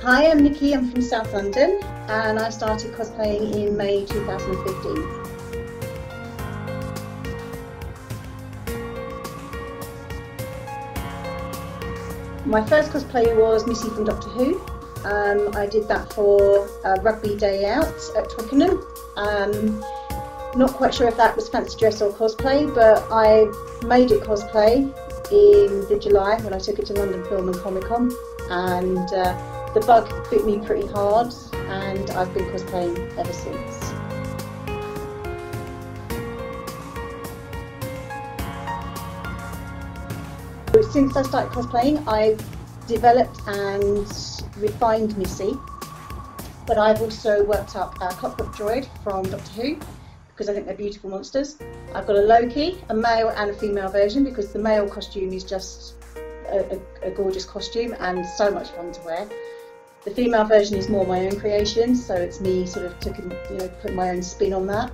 Hi, I'm Nikki, I'm from South London and I started cosplaying in May 2015. My first cosplay was Missy from Doctor Who. I did that for a rugby day out at Twickenham. Not quite sure if that was fancy dress or cosplay, but I made it cosplay in July when I took it to London Film and Comic Con, and the bug bit me pretty hard and I've been cosplaying ever since. Since I started cosplaying, I've developed and refined Missy, but I've also worked up a clockwork droid from Doctor Who because I think they're beautiful monsters. I've got a Loki, a male and a female version, because the male costume is just a gorgeous costume and so much fun to wear. The female version is more my own creation, so it's me sort of putting my own spin on that.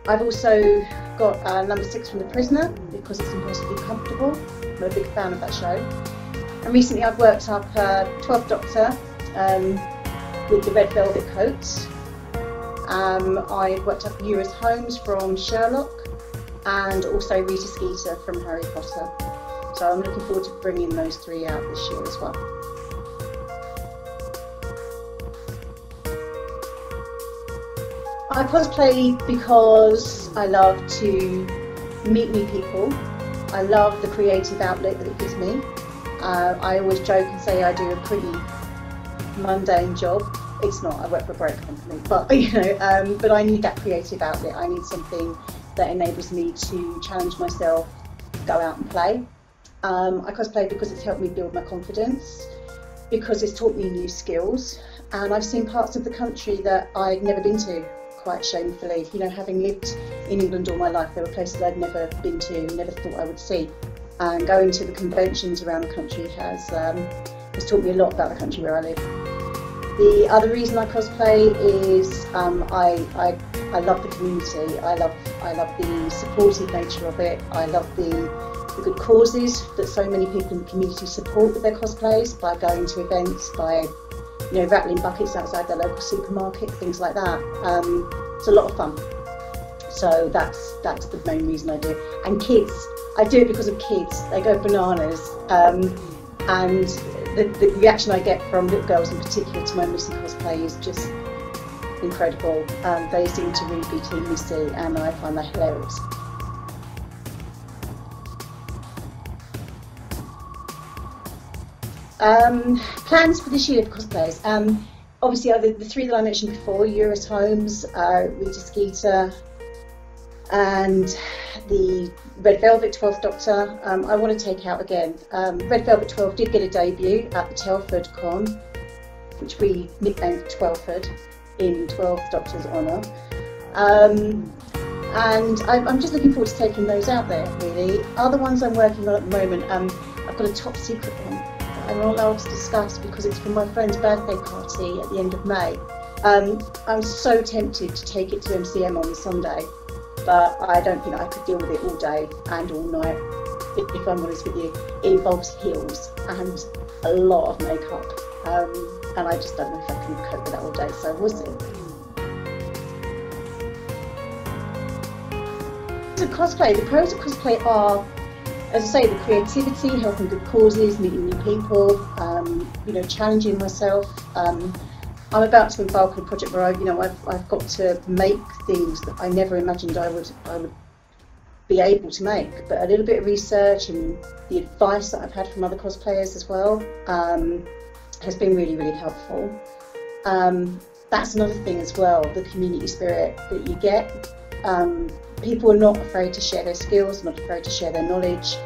I've also got number 6 from The Prisoner because it's impossibly comfortable. I'm a big fan of that show. And recently I've worked up 12th Doctor with the red velvet coat. I've worked up Eurus Holmes from Sherlock and also Rita Skeeter from Harry Potter. So I'm looking forward to bringing those 3 out this year as well. I cosplay because I love to meet new people. I love the creative outlet that it gives me. I always joke and say I do a pretty mundane job. It's not, I work for a great company, but but I need that creative outlet. I need something that enables me to challenge myself, go out and play. I cosplay because it's helped me build my confidence, because it's taught me new skills, and I've seen parts of the country that I'd never been to, quite shamefully. Having lived in England all my life, there were places I'd never been to, never thought I would see. And going to the conventions around the country has taught me a lot about the country where I live. The other reason I cosplay is I love the community. I love the supportive nature of it. I love the good causes that so many people in the community support with their cosplays, by going to events, by rattling buckets outside their local supermarket, things like that. It's a lot of fun. So that's the main reason I do it. And kids, I do it because of kids. They go bananas. And the reaction I get from little girls in particular to my Missy cosplay is just incredible. They seem to really be Team Missy, and I find that hilarious. Plans for this year for cosplays. Obviously the 3 that I mentioned before, Eurus Holmes, Rita Skeeter, and the Red Velvet 12th Doctor, I want to take out again. Red Velvet 12 did get a debut at the Telford Con, which we nicknamed Twelford in 12th Doctor's honour. And I'm just looking forward to taking those out there, really. Other ones I'm working on at the moment, I've got a top secret one that I'm not allowed to discuss because it's for my friend's birthday party at the end of May. I'm so tempted to take it to MCM on Sunday, but I don't think I could deal with it all day and all night. If I'm honest with you, it involves heels and a lot of makeup, and I just don't know if I can cope with that all day, so we'll see. So cosplay, the pros of cosplay are, as I say, the creativity, helping good causes, meeting new people, challenging myself. I'm about to embark on a project where I've got to make things that I never imagined I would be able to make. But a little bit of research and the advice that I've had from other cosplayers as well has been really, really helpful. That's another thing as well, the community spirit that you get. People are not afraid to share their skills, not afraid to share their knowledge,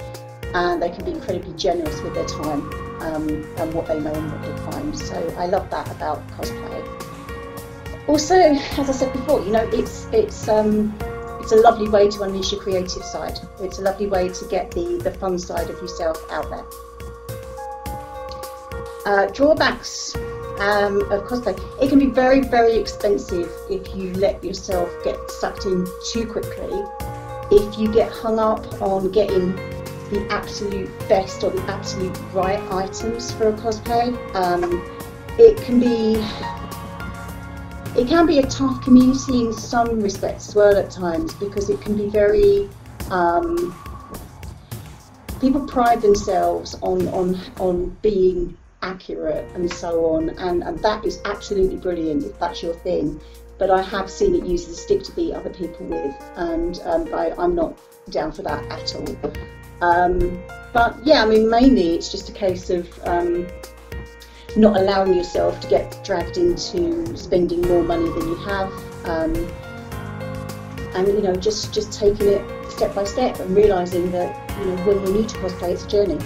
and they can be incredibly generous with their time and what they know and what they find. So I love that about cosplay. Also, as I said before, it's a lovely way to unleash your creative side. It's a lovely way to get the fun side of yourself out there. Drawbacks of cosplay. It can be very, very expensive if you let yourself get sucked in too quickly. If you get hung up on getting the absolute best or the absolute right items for a cosplay. It can be a tough community in some respects as well at times, because it can be very people pride themselves on being accurate and so on, and that is absolutely brilliant if that's your thing. But I have seen it used as a stick to beat other people with, and I'm not down for that at all. But yeah, I mean, mainly it's just a case of not allowing yourself to get dragged into spending more money than you have, and you know, just taking it step by step and realising that, you know, when you're new to cosplay, it's a journey.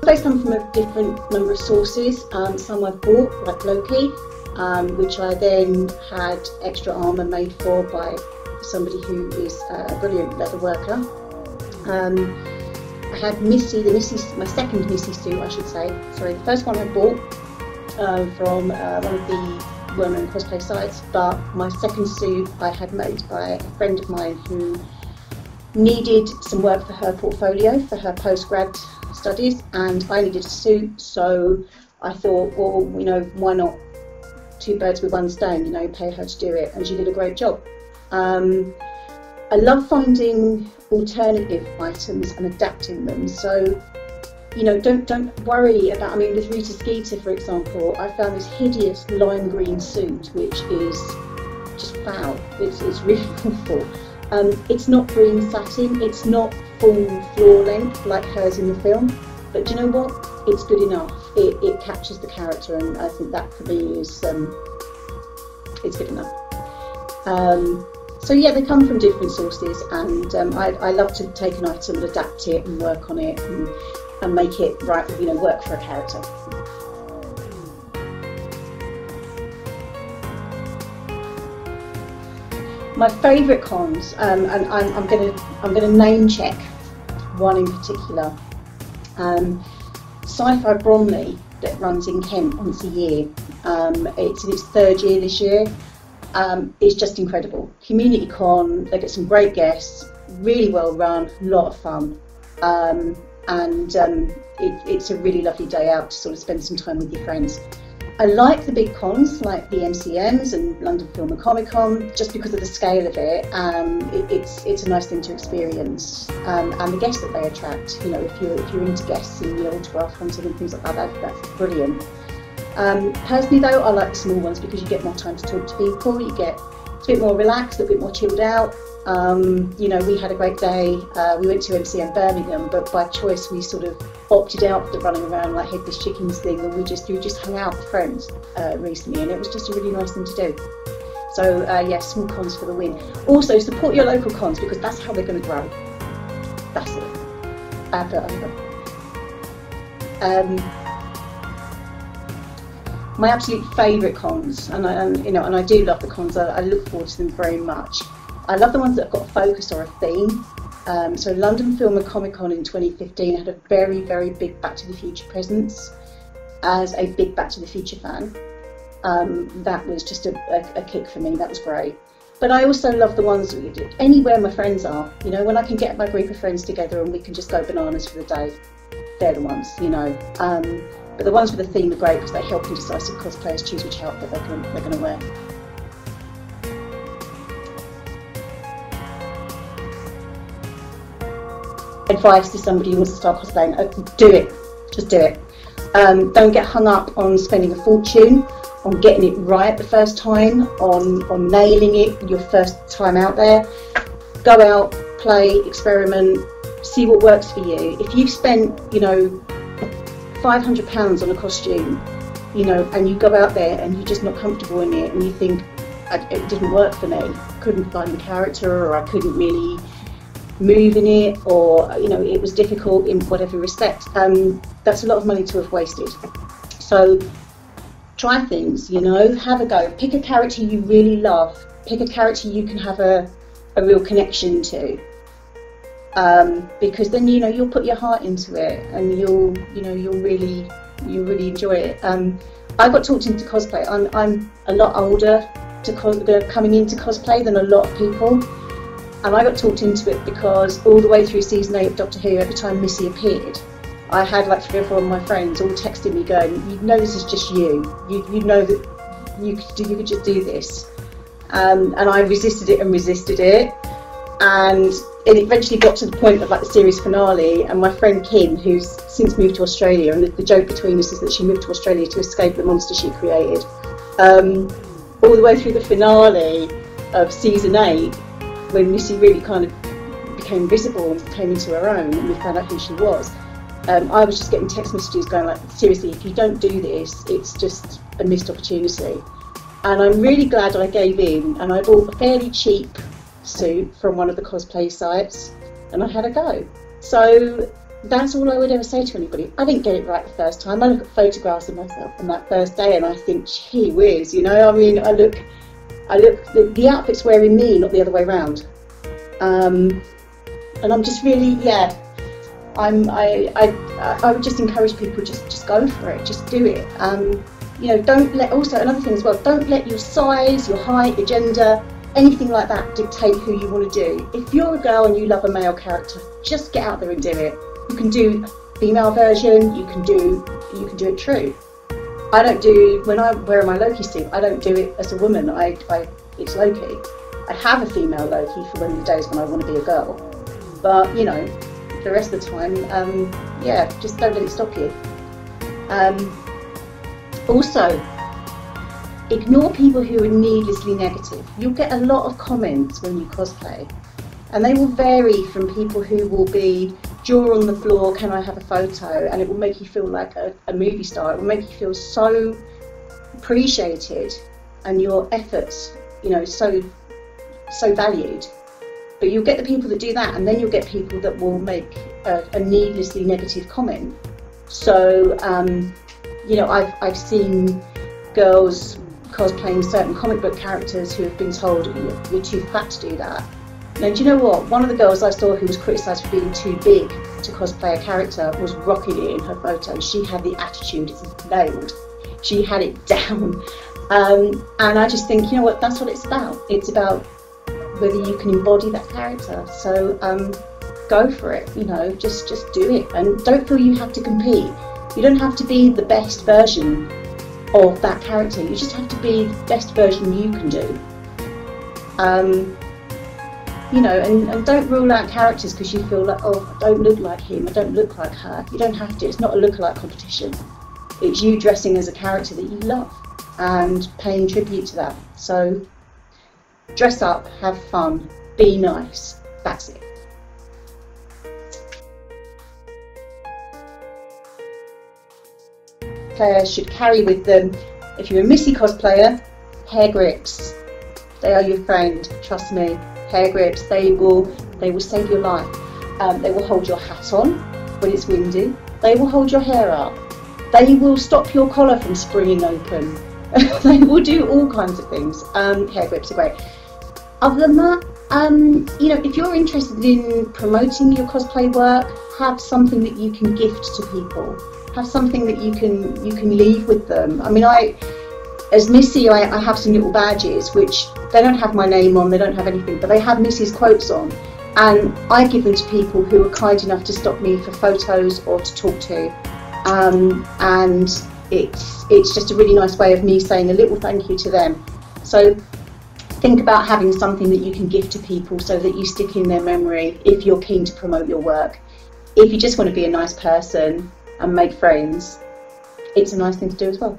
Cosplays come from a different number of sources. Some I've bought, like Loki, which I then had extra armour made for by somebody who is a brilliant leather worker. I had Missy, my second Missy suit, I should say. Sorry, the first one I bought from one of the well-known cosplay sites, but my second suit I had made by a friend of mine who needed some work for her portfolio for her post-grad studies, and I needed a suit, so I thought, well, you know, why not two birds with one stone, you know, pay her to do it, and she did a great job. I love finding alternative items and adapting them, so, you know, don't worry about, I mean, with Rita Skeeter, for example, I found this hideous lime green suit, which is just foul. It's really awful. It's not green satin, it's not full floor length like hers in the film, but do you know what? It's good enough. It captures the character, and I think that for me is it's good enough. So yeah, they come from different sources, and I love to take an item and adapt it and work on it and make it right, you know, work for a character. My favourite cons, and I'm gonna name check one in particular. Sci-Fi Bromley, that runs in Kent once a year. It's in its third year this year. It's just incredible. Community con, they get some great guests, really well run, a lot of fun, and it's a really lovely day out to sort of spend some time with your friends. I like the big cons like the MCMs and London Film and Comic Con, just because of the scale of it. It's a nice thing to experience, and the guests that they attract. You know, if you're into guests and the autograph hunting and things like that, that's brilliant. Personally though, I like the small ones because you get more time to talk to people, it's a bit more relaxed, a little bit more chilled out. You know, we had a great day. We went to MCM Birmingham, but by choice we sort of opted out for the running around like headless chickens thing, and we just hung out with friends recently, and it was just a really nice thing to do. So yeah, small cons for the win. Also, support your local cons, because that's how they're going to grow. That's it. Advert over. My absolute favourite cons, and I do love the cons. I look forward to them very much. I love the ones that have got a focus or a theme. So London Film and Comic Con in 2015 had a very, very big Back to the Future presence. As a big Back to the Future fan, that was just a kick for me. That was great. But I also love the ones anywhere my friends are. You know, when I can get my group of friends together and we can just go bananas for the day. They're the ones, you know. But the ones with the theme are great because they help indecisive cosplayers choose which outfit they're going to wear. Advice to somebody who wants to start cosplaying: do it. Just do it. Don't get hung up on spending a fortune, on getting it right the first time, on nailing it your first time out there. Go out, play, experiment, see what works for you. If you've spent, you know, £500 on a costume, you know, and you go out there and you're just not comfortable in it, and you think it didn't work for me, couldn't find the character, or I couldn't really move in it, or you know, it was difficult in whatever respect, that's a lot of money to have wasted. So try things, you know, have a go, pick a character you really love, pick a character you can have a real connection to. Because then, you know, you'll put your heart into it, and you'll really enjoy it. I got talked into cosplay. I'm a lot older coming into cosplay than a lot of people. And I got talked into it because all the way through season 8 of Doctor Who, every time Missy appeared, I had like 3 or 4 of my friends all texting me going, you know this is just you. You know that you could just do this. And I resisted it and resisted it. And it eventually got to the point of like the series finale, and my friend Kim, who's since moved to Australia, and the joke between us is that she moved to Australia to escape the monster she created. All the way through the finale of season 8, when Missy really kind of became visible and came into her own and we found out who she was, I was just getting text messages going like, seriously, if you don't do this, it's just a missed opportunity. And I'm really glad I gave in, and I bought a fairly cheap suit from one of the cosplay sites and I had a go. So that's all I would ever say to anybody. I didn't get it right the first time. I look at photographs of myself on that first day and I think, gee whiz, you know, I mean, I look, the outfit's wearing me, not the other way around. And I'm just really, yeah, I would just encourage people, just go for it, just do it. You know, don't let, also another thing as well, don't let your size, your height, your gender, anything like that dictate who you want to do. If you're a girl and you love a male character, just get out there and do it. You can do a female version, you can do it true. I don't do, when I wear my Loki suit, I don't do it as a woman, it's Loki. I have a female Loki for the days when I want to be a girl. But, you know, the rest of the time, yeah, just don't let it stop you. Also, ignore people who are needlessly negative. You'll get a lot of comments when you cosplay, and they will vary from people who will be, jaw on the floor, can I have a photo? And it will make you feel like a movie star. It will make you feel so appreciated and your efforts, you know, so valued. But you'll get the people that do that, and then you'll get people that will make a needlessly negative comment. So, you know, I've seen girls cosplaying certain comic book characters who have been told, you're too fat to do that. Now, do you know what? One of the girls I saw who was criticised for being too big to cosplay a character was rocking it in her photo. She had the attitude, it's nailed. She had it down. And I just think, you know what, that's what it's about. It's about whether you can embody that character. So go for it, you know, just do it. And don't feel you have to compete. You don't have to be the best version of that character. You just have to be the best version you can do. You know, and don't rule out characters because you feel like, oh, I don't look like him, I don't look like her. You don't have to. It's not a lookalike competition. It's you dressing as a character that you love and paying tribute to that. So dress up, have fun, be nice. That's it. Players should carry with them, if you're a Missy cosplayer, hair grips. They are your friend, trust me. Hair grips, they will save your life. They will hold your hat on when it's windy. They will hold your hair up. They will stop your collar from springing open. They will do all kinds of things. Hair grips are great. Other than that, you know, if you're interested in promoting your cosplay work, have something that you can gift to people. Have something that you can leave with them. I mean, as Missy, I have some little badges which they don't have my name on, they don't have anything, but they have Missy's quotes on, and I give them to people who are kind enough to stop me for photos or to talk to, and it's just a really nice way of me saying a little thank you to them. So think about having something that you can give to people so that you stick in their memory if you're keen to promote your work. If you just want to be a nice person and make friends, it's a nice thing to do as well.